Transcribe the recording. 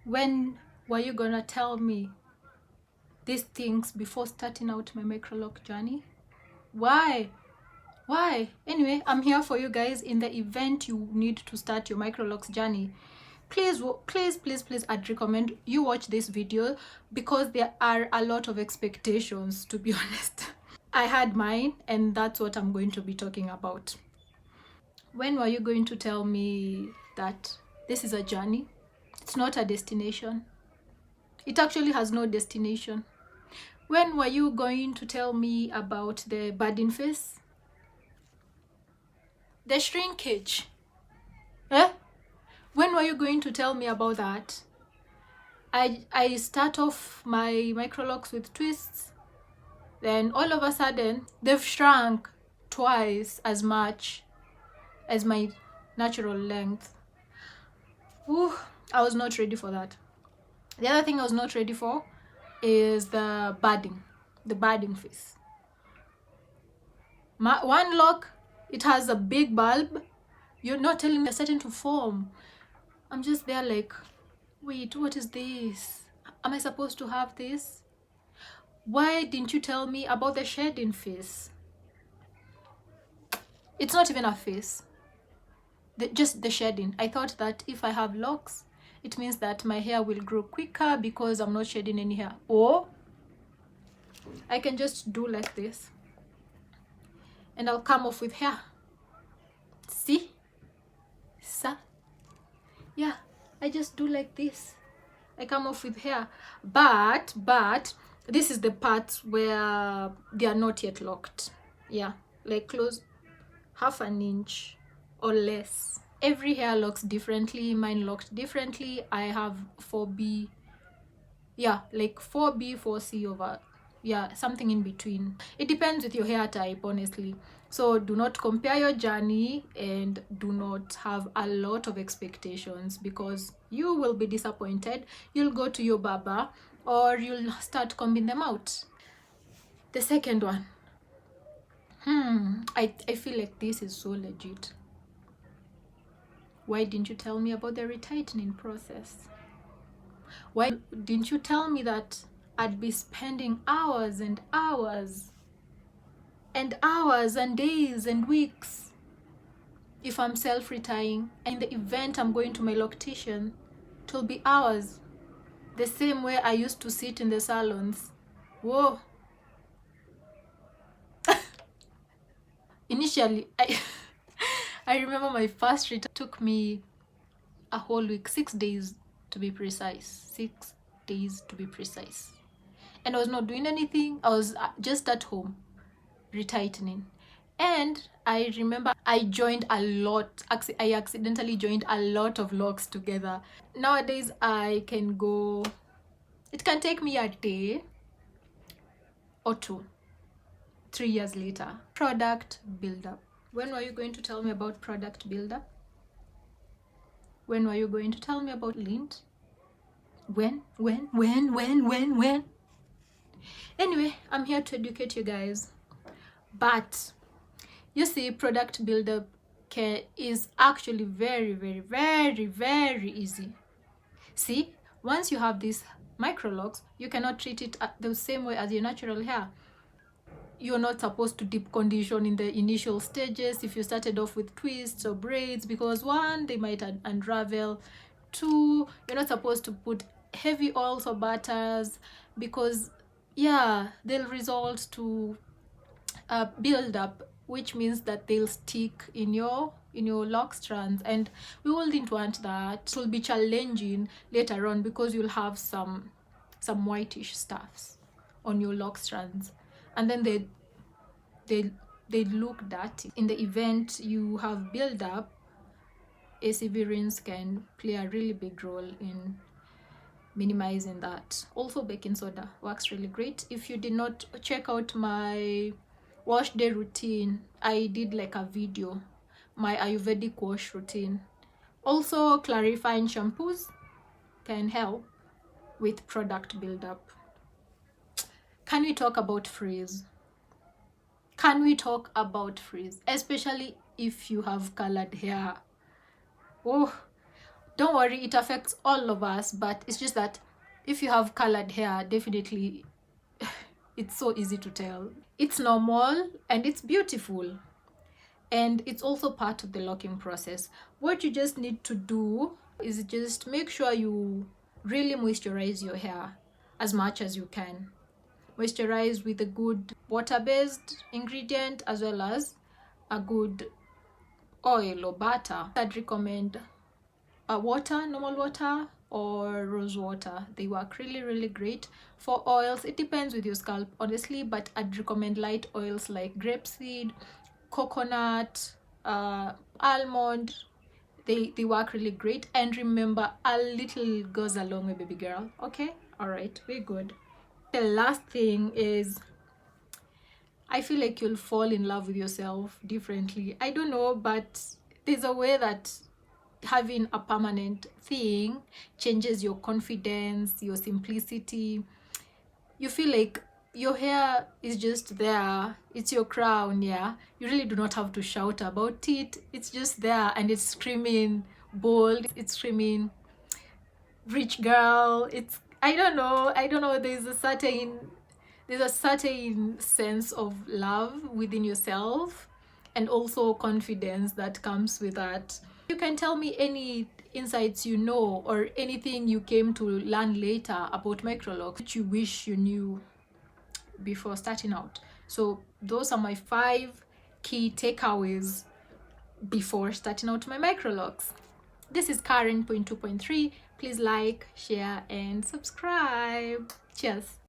When were you gonna tell me these things before starting out my microloc journey? Why? Why? Anyway, I'm here for you guys in the event you need to start your microlocs journey. Please, I'd recommend you watch this video because there are a lot of expectations, to be honest. I had mine, and that's what I'm going to be talking about. When were you going to tell me that this is a journey? It's not a destination. It actually has no destination. When were you going to tell me about the budding phase? The shrinkage? Eh? When were you going to tell me about that? I start off my microlocs with twists, then all of a sudden they've shrunk twice as much as my natural length. Ooh, I was not ready for that. The other thing I was not ready for is the budding phase. One lock, it has a big bulb. You're not telling me they're starting to form. I'm just there like, wait, what is this? Am I supposed to have this? Why didn't you tell me about the shedding phase? It's not even a phase. Just the shedding. I thought that if I have locks, it means that my hair will grow quicker because I'm not shedding any hair. Or I can just do like this and I'll come off with hair. See? Sir? Yeah, I just do like this. I come off with hair. But this is the part where they are not yet locked. Yeah, like close half an inch or less. Every hair locks differently. Mine locked differently. I have 4B. Yeah, like 4B, 4C over. Yeah, something in between. It depends with your hair type, honestly. So do not compare your journey and do not have a lot of expectations because you will be disappointed. You'll go to your barber or you'll start combing them out. The second one. I feel like this is so legit. Why didn't you tell me about the retightening process? Why didn't you tell me that I'd be spending hours and hours and hours and days and weeks if I'm self-retiring? And in the event I'm going to my loctician, it'll be hours. The same way I used to sit in the salons. Whoa. Initially, I remember my first return took me a whole week, 6 days to be precise. 6 days to be precise. And I was not doing anything. I was just at home retightening. And I remember I joined a lot. I accidentally joined a lot of locks together. Nowadays, I can go. It can take me a day or two. 3 years later. Product buildup. When were you going to tell me about product buildup? When were you going to tell me about lint? When? Anyway, I'm here to educate you guys. But you see, product buildup is actually very easy. See, once you have these microlocs, you cannot treat it the same way as your natural hair. You're not supposed to deep condition in the initial stages if you started off with twists or braids, because 1, they might unravel. 2, you're not supposed to put heavy oils or butters because yeah, they'll result to build up, which means that they'll stick in your lock strands, and we wouldn't want that. It will be challenging later on because you'll have some whitish stuffs on your lock strands, and then they look dirty. In the event you have build up, ACV rinse can play a really big role in minimizing that. Also, baking soda works really great. If you did not check out my wash day routine, I did like a video, my Ayurvedic wash routine. Also, clarifying shampoos can help with product buildup. Can we talk about frizz? Can we talk about frizz? Especially if you have colored hair. Oh, Don't worry, it affects all of us, but it's just that if you have colored hair, definitely it's so easy to tell. It's normal and it's beautiful, and it's also part of the locking process. What you just need to do is just make sure you really moisturize your hair as much as you can. Moisturize with a good water-based ingredient as well as a good oil or butter. I'd recommend water, normal water, or rose water. They work really great. For oils, it depends with your scalp honestly, but I'd recommend light oils like grapeseed, coconut, almond. They work really great. And remember, a little goes a long way, baby girl. Okay, all right, very good. The last thing is, I feel like you'll fall in love with yourself differently. I don't know, but there's a way that having a permanent thing changes your confidence, your simplicity. You feel like your hair is just there. It's your crown, yeah. You really do not have to shout about it. It's just there and it's screaming bold. It's screaming rich girl. It's, I don't know. There's a certain sense of love within yourself and also confidence that comes with that. You can tell me any insights you know or anything you came to learn later about Microlocs which you wish you knew before starting out. So those are my 5 key takeaways before starting out my Microlocs. This is Karen.2.3. Please like, share, and subscribe. Cheers.